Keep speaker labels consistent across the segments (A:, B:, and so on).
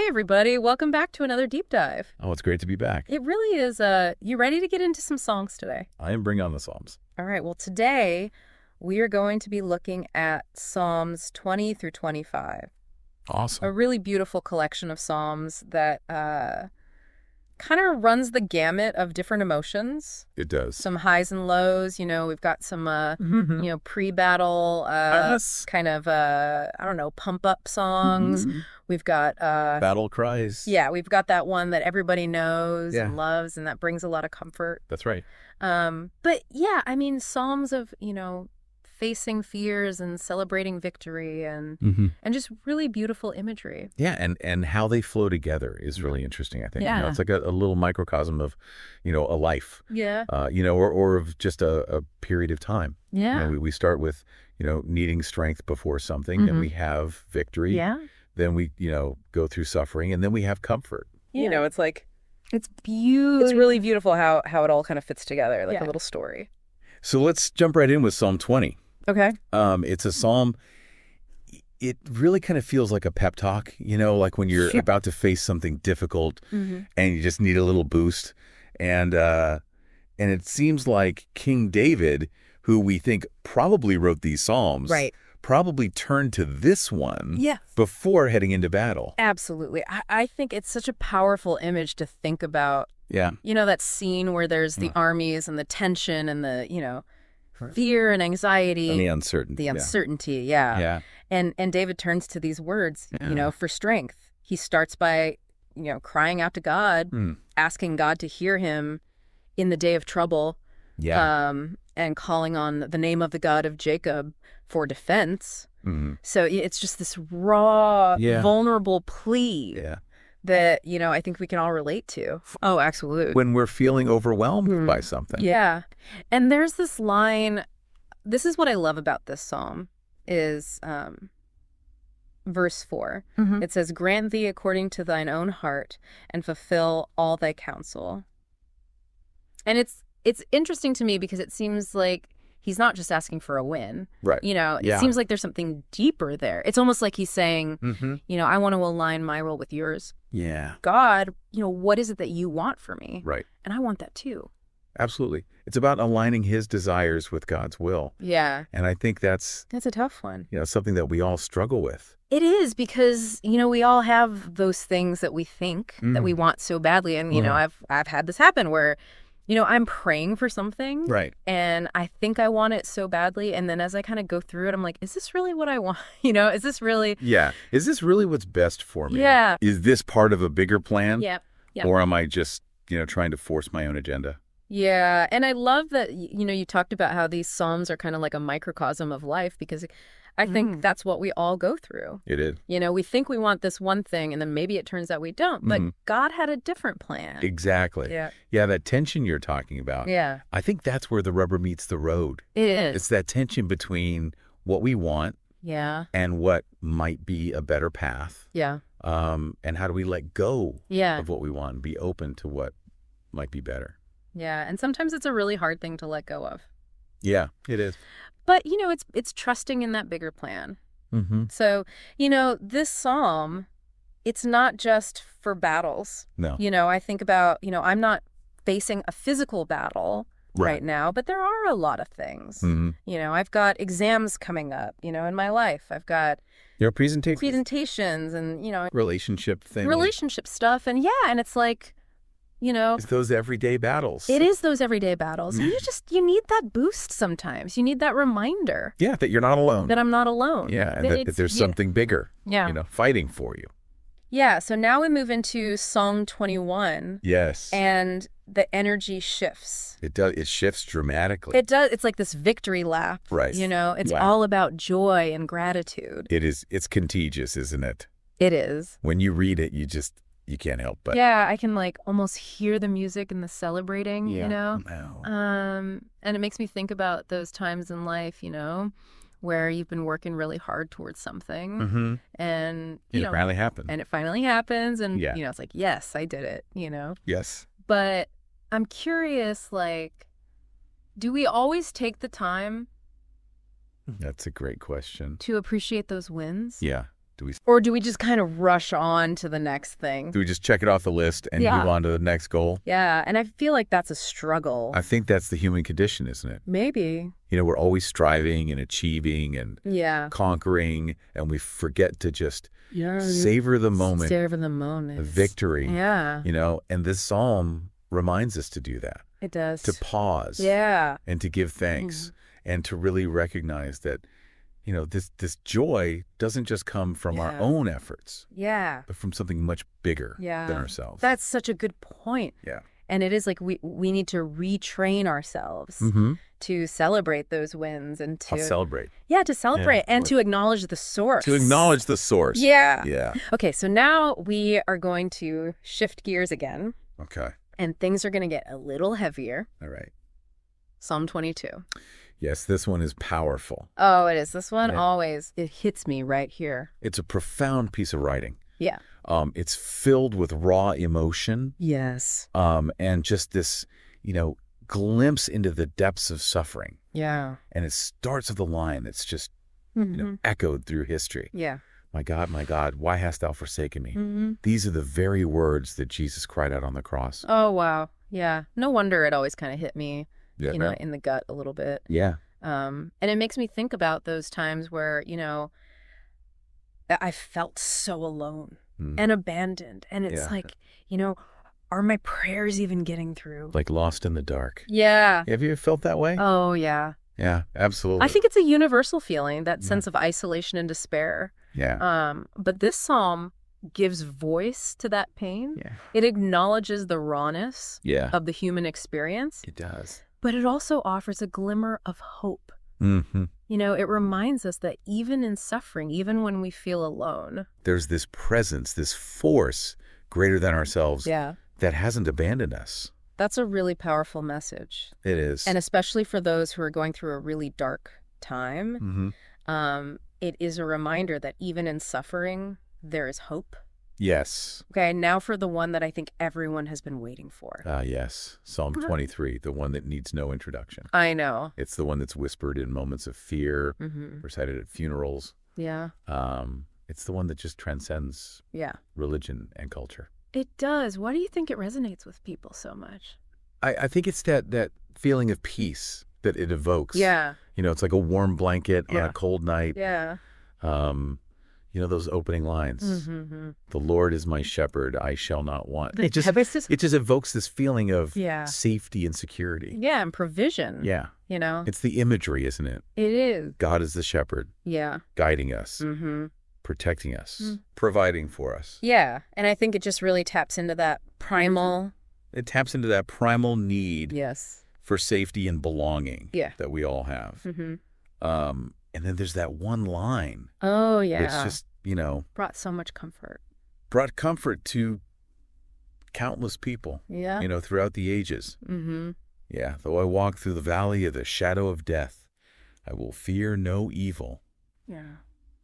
A: Hey, everybody. Welcome back to another deep dive.
B: Oh, it's great to be back.
A: It really is. You ready to get into some songs today?
B: I am bring on the Psalms.
A: All right. Well, today we are going to be looking at Psalms 20 through 25.
B: Awesome.
A: A really beautiful collection of Psalms that kind of runs the gamut of different emotions.
B: It does.
A: Some highs and lows. We've got some, pre-battle
B: Yes.
A: kind of, pump-up songs. We've got
B: Battle cries.
A: yeah, we've got that one that everybody knows
B: Yeah.
A: and loves, and that brings a lot of comfort.
B: That's right.
A: But yeah, I mean, Psalms of, facing fears and celebrating victory and just really beautiful imagery.
B: Yeah, and how they flow together is really interesting, I think.
A: Yeah.
B: It's like a little microcosm of, a life,
A: Yeah.
B: or of just a period of time.
A: Yeah.
B: We start with, needing strength before something, then we have victory.
A: Yeah.
B: Then we, go through suffering, and then we have comfort.
A: Yeah. It's like, it's beautiful. It's really beautiful how it all kind of fits together, like a little story.
B: So let's jump right in with Psalm 20.
A: Okay.
B: It's a psalm. It really kind of feels like a pep talk, like when you're about to face something difficult and you just need a little boost. And it seems like King David, who we think probably wrote these psalms,
A: Right.
B: probably turned to this one
A: Yes.
B: before heading into battle.
A: Absolutely. I think it's such a powerful image to think about.
B: Yeah.
A: That scene where there's the armies and the tension and the, fear and anxiety.
B: And the uncertainty.
A: The uncertainty, yeah.
B: Yeah.
A: And David turns to these words, for strength. He starts by, crying out to God, asking God to hear him in the day of trouble.
B: Yeah.
A: And calling on the name of the God of Jacob for defense. So it's just this raw, vulnerable plea.
B: Yeah.
A: That, I think we can all relate to. Oh, absolutely.
B: When we're feeling overwhelmed by something.
A: Yeah. And there's this line, this is what I love about this psalm, is verse 4. It says, "Grant thee according to thine own heart, and fulfill all thy counsel." And it's interesting to me because it seems like he's not just asking for a win.
B: Right.
A: It seems like there's something deeper there. It's almost like he's saying, I want to align my will with yours.
B: Yeah.
A: God, what is it that you want for me?
B: Right.
A: And I want that too.
B: Absolutely. It's about aligning his desires with God's will.
A: Yeah.
B: And I think that's
A: a tough one.
B: Something that we all struggle with.
A: It is because, we all have those things that we think that we want so badly. And, I've had this happen where, I'm praying for something.
B: Right.
A: And I think I want it so badly. And then as I kind of go through it, I'm like, is this really what I want? Is this really?
B: Yeah. Is this really what's best for me?
A: Yeah.
B: Is this part of a bigger plan?
A: Yeah.
B: Or am I just, trying to force my own agenda?
A: Yeah. And I love that, you talked about how these Psalms are kind of like a microcosm of life because I think that's what we all go through.
B: It is.
A: We think we want this one thing and then maybe it turns out we don't. But God had a different plan.
B: Exactly.
A: Yeah.
B: Yeah, that tension you're talking about.
A: Yeah.
B: I think that's where the rubber meets the road.
A: It is.
B: It's that tension between what we want and what might be a better path.
A: Yeah.
B: And how do we let go
A: Yeah.
B: of what we want and be open to what might be better?
A: Yeah. And sometimes it's a really hard thing to let go of.
B: Yeah, it is.
A: But, it's trusting in that bigger plan. So, this psalm, it's not just for battles.
B: No.
A: I think about, I'm not facing a physical battle right now, but there are a lot of things. I've got exams coming up, in my life. I've got
B: Your presentations
A: and,
B: relationship things.
A: relationship stuff. And and it's like,
B: It's those everyday battles.
A: it is those everyday battles. And you need that boost sometimes. You need that reminder.
B: Yeah, that you're not alone.
A: That I'm not alone.
B: Yeah, and that there's something bigger, fighting for you.
A: Yeah, so now we move into Song 21.
B: Yes.
A: And the energy shifts.
B: It does. It shifts dramatically.
A: It does. It's like this victory lap.
B: Right.
A: It's
B: Wow.
A: all about joy and gratitude.
B: It is. It's contagious, isn't it?
A: It is.
B: When you read it, you can't help but.
A: Yeah, I can almost hear the music and the celebrating,
B: No.
A: And it makes me think about those times in life, where you've been working really hard towards something and,
B: It finally happened.
A: and it finally happens and,
B: Yeah.
A: it's like, yes, I did it,
B: Yes.
A: But I'm curious, do we always take the time
B: That's a great question.
A: to appreciate those wins?
B: Yeah.
A: Or do we just kind of rush on to the next thing?
B: Do we just check it off the list and move on to the next goal?
A: Yeah, and I feel like that's a struggle.
B: I think that's the human condition, isn't it?
A: Maybe.
B: We're always striving and achieving and conquering, and we forget to just savor the moment.
A: Savor the moment.
B: The victory.
A: Yeah.
B: And this psalm reminds us to do that.
A: It does.
B: To pause.
A: Yeah.
B: And to give thanks and to really recognize that this joy doesn't just come from our own efforts.
A: Yeah.
B: But from something much bigger than ourselves.
A: That's such a good point.
B: Yeah.
A: And it is like we need to retrain ourselves to celebrate those wins and to
B: celebrate.
A: Yeah, to celebrate and to acknowledge the source.
B: To acknowledge the source.
A: Yeah.
B: Yeah.
A: Okay, so now we are going to shift gears again.
B: Okay.
A: And things are going to get a little heavier.
B: All right.
A: Psalm 22.
B: Yes, this one is powerful.
A: Oh, it is. This one always, it hits me right here.
B: It's a profound piece of writing.
A: Yeah.
B: It's filled with raw emotion.
A: Yes.
B: And just this, glimpse into the depths of suffering.
A: Yeah.
B: And it starts with a line that's just, echoed through history.
A: Yeah.
B: My God, why hast thou forsaken me? These are the very words that Jesus cried out on the cross.
A: Oh, wow. Yeah. No wonder it always kind of hit me, in the gut a little bit.
B: Yeah.
A: And it makes me think about those times where, I felt so alone and abandoned. And it's like, are my prayers even getting through?
B: Like lost in the dark.
A: Yeah.
B: Have you felt that way?
A: Oh, yeah.
B: Yeah, absolutely.
A: I think it's a universal feeling, that sense of isolation and despair.
B: Yeah.
A: But this psalm gives voice to that pain.
B: Yeah.
A: It acknowledges the rawness of the human experience.
B: It does.
A: But it also offers a glimmer of hope.
B: Mm-hmm.
A: It reminds us that even in suffering, even when we feel alone,
B: there's this presence, this force greater than ourselves that hasn't abandoned us.
A: That's a really powerful message.
B: It is.
A: And especially for those who are going through a really dark time, it is a reminder that even in suffering, there is hope.
B: Yes.
A: Okay, now for the one that I think everyone has been waiting for.
B: Yes. Psalm 23, the one that needs no introduction.
A: I know.
B: It's the one that's whispered in moments of fear, recited at funerals.
A: Yeah.
B: It's the one that just transcends religion and culture.
A: It does. Why do you think it resonates with people so much?
B: I think it's that feeling of peace that it evokes.
A: Yeah.
B: It's like a warm blanket on a cold night.
A: Yeah.
B: Those opening lines. The Lord is my shepherd, I shall not want. It just evokes this feeling of safety and security.
A: Yeah, and provision.
B: Yeah. It's the imagery, isn't it?
A: It is.
B: God is the shepherd.
A: Yeah.
B: Guiding us. Protecting us. Providing for us.
A: Yeah. And I think it just really taps into that primal.
B: It taps into that primal need for safety and belonging that we all have. And then there's that one line.
A: Oh, yeah.
B: It's just,
A: brought so much comfort.
B: Brought comfort to countless people.
A: Yeah.
B: Throughout the ages. Yeah. Though I walk through the valley of the shadow of death, I will fear no evil.
A: Yeah.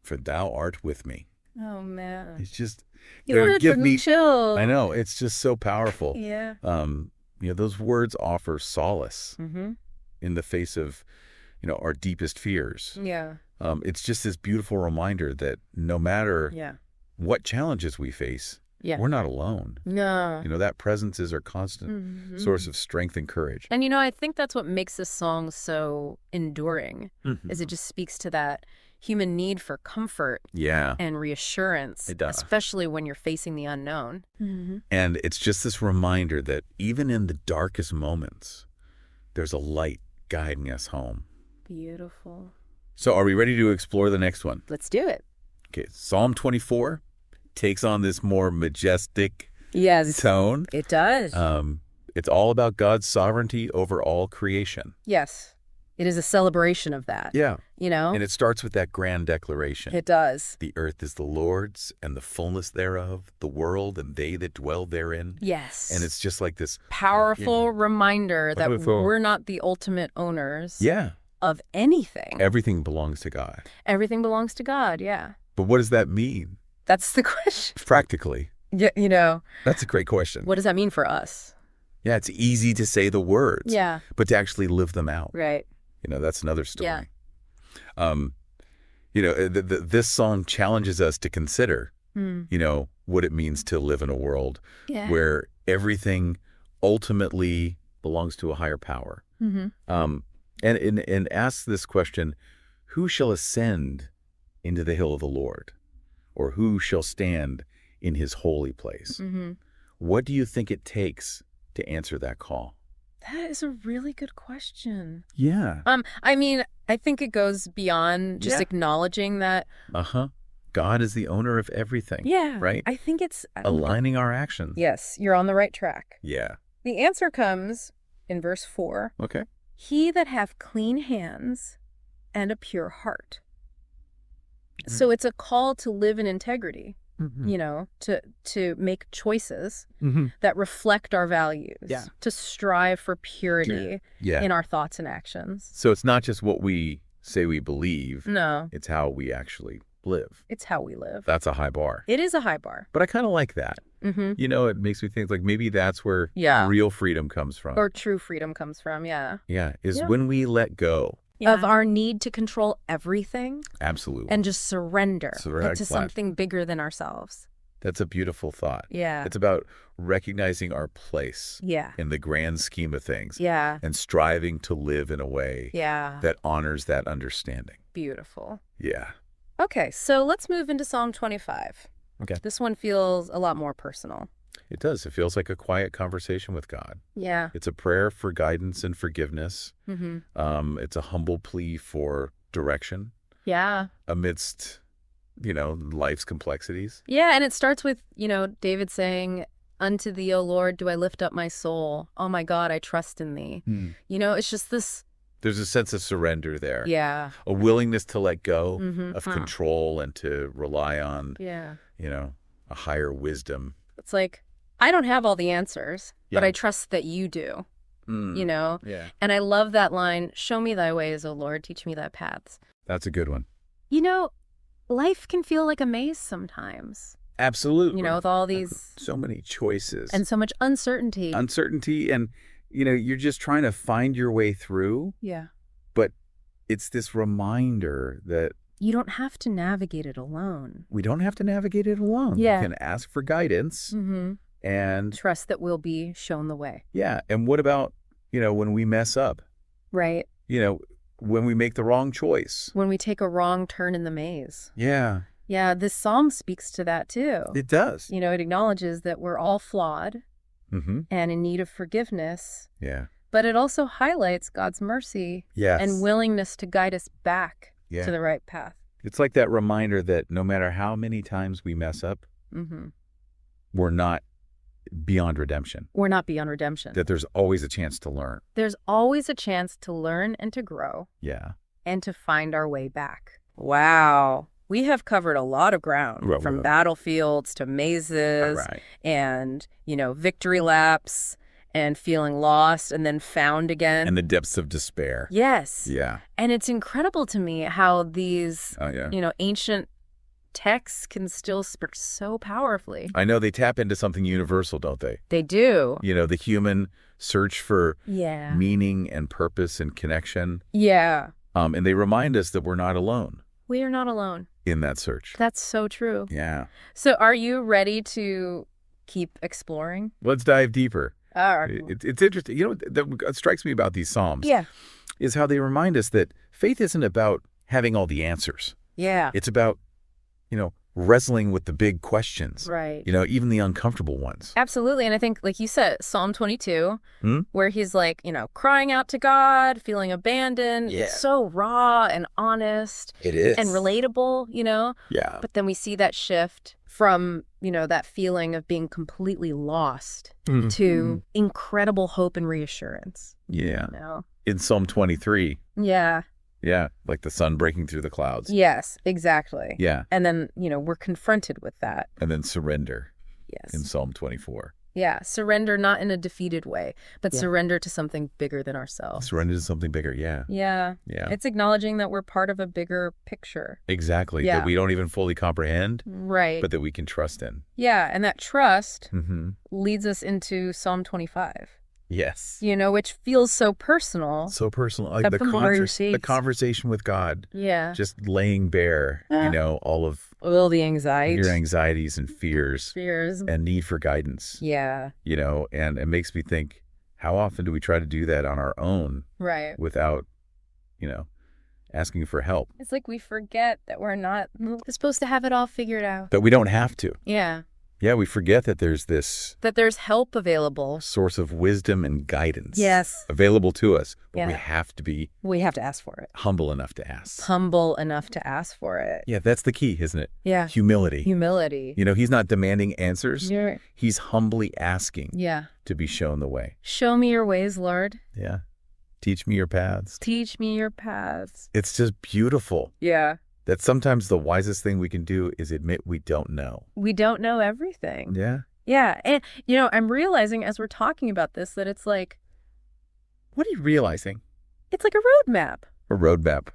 B: For thou art with me.
A: Oh, man.
B: It's just,
A: give me chills.
B: I know. It's just so powerful.
A: Yeah.
B: Those words offer solace in the face of, our deepest fears.
A: Yeah.
B: It's just this beautiful reminder that no matter what challenges we face, we're not alone.
A: No.
B: That presence is our constant source of strength and courage.
A: And, I think that's what makes this song so enduring, is it just speaks to that human need for comfort and reassurance.
B: It does.
A: Especially when you're facing the unknown.
B: And it's just this reminder that even in the darkest moments, there's a light guiding us home.
A: Beautiful.
B: So are we ready to explore the next one?
A: Let's do it.
B: Okay, Psalm 24 takes on this more majestic tone.
A: It does.
B: It's all about God's sovereignty over all creation.
A: Yes. It is a celebration of that.
B: Yeah. And it starts with that grand declaration.
A: It does.
B: The earth is the Lord's and the fullness thereof, the world and they that dwell therein.
A: Yes.
B: And it's just like this
A: powerful reminder that we're not the ultimate owners of anything.
B: Everything belongs to God.
A: Everything belongs to God, yeah.
B: But what does that mean?
A: That's the question.
B: Practically.
A: Yeah,
B: That's a great question.
A: What does that mean for us?
B: Yeah, it's easy to say the words. But to actually live them out.
A: Right.
B: That's another story.
A: Yeah.
B: This song challenges us to consider,
A: Hmm.
B: what it means to live in a world
A: Yeah.
B: where everything ultimately belongs to a higher power.
A: Mm-hmm.
B: And ask this question, who shall ascend into the hill of the Lord? Or who shall stand in his holy place?
A: Mm-hmm.
B: What do you think it takes to answer that call?
A: That is a really good question.
B: Yeah.
A: I mean, I think it goes beyond just
B: Yeah.
A: acknowledging that.
B: Uh-huh. God is the owner of everything.
A: Yeah.
B: Right?
A: I think it's
B: Aligning our actions.
A: Yes, you're on the right track.
B: Yeah.
A: The answer comes in verse 4.
B: Okay.
A: He that hath clean hands and a pure heart. So it's a call to live in integrity,
B: Mm-hmm.
A: to make choices
B: Mm-hmm.
A: that reflect our values,
B: Yeah.
A: to strive for purity
B: Yeah.
A: in our thoughts and actions.
B: So it's not just what we say we believe,
A: No,
B: it's how we actually live.
A: it's how we live.
B: That's a high bar.
A: It is a high bar.
B: But I kind of like that.
A: Mm-hmm.
B: It makes me think like maybe that's where
A: Yeah.
B: real freedom comes from.
A: Or true freedom comes from, yeah.
B: Yeah, is
A: Yeah.
B: when we let go.
A: Of our need to control everything
B: Absolutely.
A: and just surrender
B: Surrender.
A: to something bigger than ourselves.
B: That's a beautiful thought.
A: Yeah.
B: It's about recognizing our place
A: Yeah.
B: in the grand scheme of things
A: Yeah.
B: and striving to live in a way
A: Yeah.
B: that honors that understanding.
A: Beautiful.
B: Yeah.
A: Okay, so let's move into Psalm 25.
B: Okay.
A: This one feels a lot more personal.
B: It does. It feels like a quiet conversation with God.
A: Yeah.
B: It's a prayer for guidance and forgiveness.
A: Mm-hmm.
B: It's a humble plea for direction
A: Yeah.
B: amidst, life's complexities.
A: Yeah, and it starts with, David saying, "Unto thee, O Lord, do I lift up my soul. Oh my God, I trust in thee." It's just this.
B: There's a sense of surrender there.
A: Yeah.
B: A willingness to let go
A: Mm-hmm.
B: of control and to rely on,
A: Yeah.
B: a higher wisdom.
A: It's like, I don't have all the answers, but
B: Yeah.
A: I trust that you do,
B: Yeah.
A: And I love that line, "Show me thy ways, O Lord, teach me thy paths."
B: That's a good one.
A: Life can feel like a maze sometimes,
B: Absolutely.
A: with all these,
B: So many choices.
A: and so much uncertainty.
B: Uncertainty and, you're just trying to find your way through.
A: Yeah.
B: But it's this reminder that
A: You don't have to navigate it alone.
B: we don't have to navigate it alone.
A: Yeah.
B: We can ask for guidance
A: Mm-hmm.
B: and
A: Trust that we'll be shown the way.
B: yeah. And what about, when we mess up,
A: Right.
B: when we make the wrong choice?
A: When we take a wrong turn in the maze.
B: Yeah,
A: Yeah, this psalm speaks to that too.
B: it does.
A: It acknowledges that we're all flawed
B: Mm-hmm.
A: and in need of forgiveness,
B: Yeah.
A: but it also highlights God's mercy
B: Yes.
A: and willingness to guide us back
B: Yeah.
A: to the right path.
B: It's like that reminder that no matter how many times we mess up,
A: Mm-hmm.
B: we're not beyond redemption.
A: We're not beyond redemption.
B: That there's always a chance to learn.
A: There's always a chance to learn and to grow
B: Yeah.
A: and to find our way back. Wow. We have covered a lot of ground,
B: Well,
A: from
B: well.
A: battlefields to mazes
B: Right.
A: and, victory laps and feeling lost and then found again.
B: And the depths of despair.
A: Yes.
B: Yeah.
A: And it's incredible to me how these,
B: Oh, yeah.
A: ancient texts can still speak so powerfully.
B: I know they tap into something universal, don't they?
A: They do.
B: The human search for
A: Yeah.
B: meaning and purpose and connection.
A: Yeah.
B: And they remind us that we're not alone
A: We are not alone.
B: in that search.
A: That's so true.
B: Yeah.
A: So are you ready to keep exploring?
B: Let's dive deeper.
A: All right.
B: It's interesting. What strikes me about these Psalms
A: Yeah.
B: is how they remind us that faith isn't about having all the answers.
A: Yeah.
B: It's about, wrestling with the big questions.
A: Right.
B: Even the uncomfortable ones.
A: Absolutely. And I think, like you said, Psalm 22,
B: Hmm?
A: where he's like, crying out to God, feeling abandoned.
B: Yeah.
A: It's so raw and honest
B: It is.
A: and relatable,
B: Yeah.
A: But then we see that shift from, that feeling of being completely lost
B: Mhm.
A: to incredible hope and reassurance.
B: Yeah.
A: You know?
B: In Psalm 23,
A: Yeah.
B: yeah, like the sun breaking through the clouds.
A: Yes, exactly.
B: Yeah.
A: And then, we're confronted with that.
B: And then surrender
A: Yes.
B: in Psalm 24.
A: Yeah. Surrender not in a defeated way, but surrender to something bigger than ourselves.
B: Surrender to something bigger. Yeah.
A: Yeah.
B: Yeah.
A: It's acknowledging that we're part of a bigger picture.
B: Exactly.
A: Yeah.
B: That we don't even fully comprehend,
A: Right.
B: but that we can trust in.
A: Yeah. And that trust
B: Mm-hmm.
A: leads us into Psalm 25.
B: Yes.
A: which feels so personal.
B: So personal. Like
A: Up the more you see.
B: the conversation with God.
A: Yeah.
B: Just laying bare, all of
A: All the anxiety.
B: your anxieties and fears
A: Fears.
B: and need for guidance.
A: Yeah.
B: And it makes me think, how often do we try to do that on our own
A: Right.
B: without, asking for help?
A: It's like we forget that we're not supposed to have it all figured out.
B: But we don't have to.
A: Yeah.
B: Yeah, we forget that there's this
A: That there's help available.
B: source of wisdom and guidance.
A: Yes.
B: Available to us. But
A: Yeah.
B: we have to be
A: We have to ask for it.
B: humble enough to ask.
A: Humble enough to ask for it.
B: Yeah, that's the key, isn't it?
A: Yeah.
B: Humility.
A: Humility.
B: He's not demanding answers.
A: You're,
B: He's humbly asking
A: yeah.
B: to be shown the way.
A: Show me your ways, Lord.
B: Yeah. Teach me your paths.
A: Teach me your paths.
B: It's just beautiful
A: Yeah.
B: that sometimes the wisest thing we can do is admit we don't know.
A: We don't know everything.
B: Yeah.
A: Yeah. And, I'm realizing as we're talking about this that it's like
B: What are you realizing?
A: a roadmap.
B: A roadmap.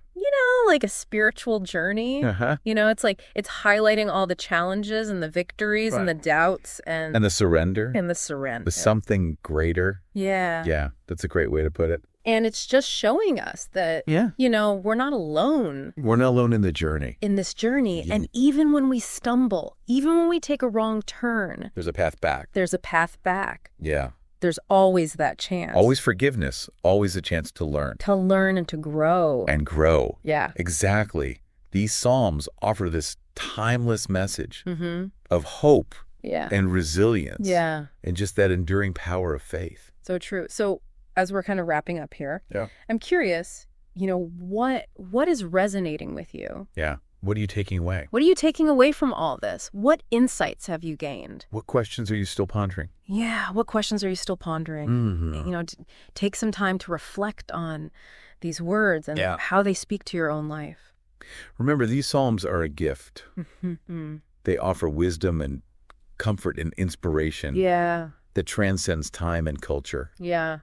A: Like a spiritual journey.
B: Uh-huh.
A: It's like it's highlighting all the challenges and the victories and the doubts and
B: the surrender.
A: and the surrender.
B: With something greater.
A: Yeah.
B: Yeah, that's a great way to put it.
A: And it's just showing us that,
B: Yeah.
A: we're not alone
B: We're not alone in the journey.
A: in this journey.
B: Yeah.
A: And even when we stumble, even when we take a wrong turn,
B: There's a path back.
A: there's a path back.
B: Yeah.
A: There's always that chance.
B: Always forgiveness. Always a chance to learn.
A: To learn and to grow.
B: And grow.
A: Yeah.
B: Exactly. These Psalms offer this timeless message
A: Mm-hmm.
B: of hope
A: Yeah.
B: and resilience.
A: Yeah.
B: And just that enduring power of faith.
A: So true. So as we're kind of wrapping up here,
B: Yeah.
A: I'm curious, what is resonating with you?
B: Yeah. What are you taking away?
A: What are you taking away from all this? What insights have you gained?
B: What questions are you still pondering?
A: Yeah. What questions are you still pondering?
B: Mm-hmm.
A: Take some time to reflect on these words and
B: Yeah.
A: how they speak to your own life.
B: Remember, these Psalms are a gift.
A: Mm-hmm.
B: They offer wisdom and comfort and inspiration
A: Yeah.
B: that transcends time and culture.
A: Yeah.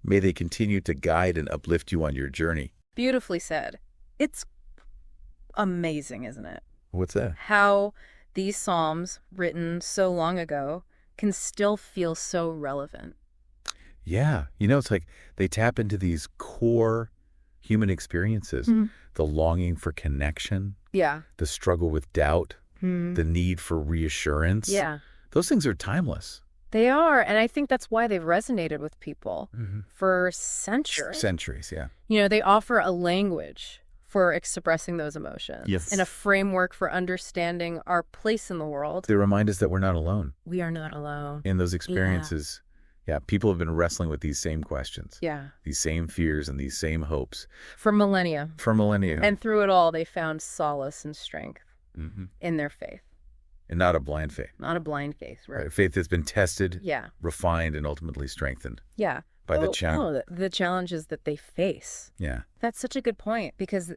B: May they continue to guide and uplift you on your journey.
A: Beautifully said. It's amazing, isn't it?
B: What's that?
A: How these Psalms, written so long ago, can still feel so relevant.
B: Yeah. It's like they tap into these core human experiences.
A: Mhm.
B: The longing for connection,
A: Yeah.
B: the struggle with doubt, the need for reassurance.
A: Yeah.
B: Those things are timeless.
A: They are, and I think that's why they've resonated with people
B: Mm-hmm.
A: for centuries.
B: Centuries, yeah.
A: They offer a language for expressing those emotions.
B: Yes.
A: And a framework for understanding our place in the world.
B: They remind us that we're not alone
A: We are not alone.
B: in those experiences. Yeah, people have been wrestling with these same questions,
A: Yeah.
B: these same fears and these same hopes
A: For millennia.
B: for millennia.
A: And through it all, they found solace and strength
B: Mhm.
A: in their faith.
B: And not a blind faith.
A: Not a blind faith, right?
B: Right? Faith that's been tested,
A: Yeah.
B: refined, and ultimately strengthened
A: Yeah.
B: by the challenge.
A: The challenges that they face.
B: Yeah.
A: That's such a good point because,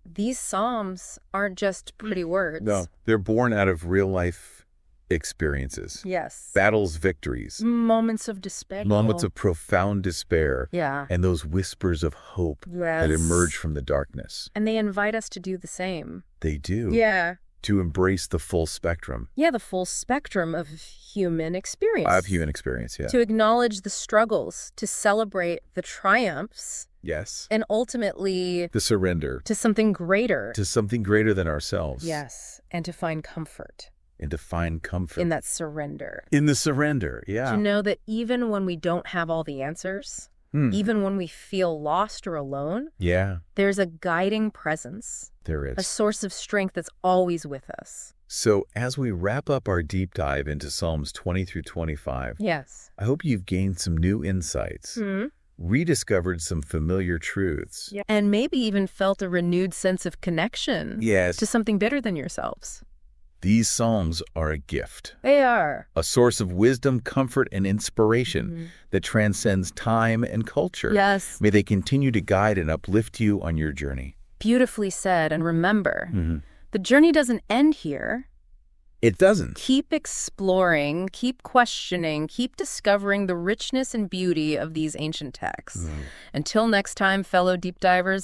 A: these Psalms aren't just pretty words.
B: No, they're born out of real life experiences.
A: Yes.
B: Battles, victories,
A: Moments of despair.
B: moments of profound despair,
A: Yeah.
B: and those whispers of hope
A: Yes.
B: that emerge from the darkness.
A: And they invite us to do the same.
B: They do.
A: Yeah.
B: To embrace the full spectrum
A: Yeah, the full spectrum of human experience.
B: of human experience. Yeah.
A: To acknowledge the struggles, to celebrate the triumphs,
B: Yes.
A: and ultimately
B: The surrender
A: to something greater.
B: to something greater than ourselves.
A: Yes, and to find comfort
B: And to find comfort
A: in that surrender.
B: in the surrender. Yeah.
A: To know that even when we don't have all the answers, even when we feel lost or alone,
B: Yeah,
A: there's a guiding presence,
B: there
A: a
B: is.
A: source of strength that's always with us.
B: So as we wrap up our deep dive into Psalms 20 through 25,
A: Yes.
B: I hope you've gained some new insights, rediscovered some familiar truths.
A: Yeah. And maybe even felt a renewed sense of connection
B: Yes,
A: to something bigger than yourselves.
B: these Psalms are a gift,
A: They are.
B: a source of wisdom, comfort, and inspiration that transcends time and culture.
A: Yes.
B: May they continue to guide and uplift you on your journey.
A: Beautifully said. And remember, the journey doesn't end here.
B: It doesn't.
A: Keep exploring, keep questioning, keep discovering the richness and beauty of these ancient texts. Until next time, fellow deep divers.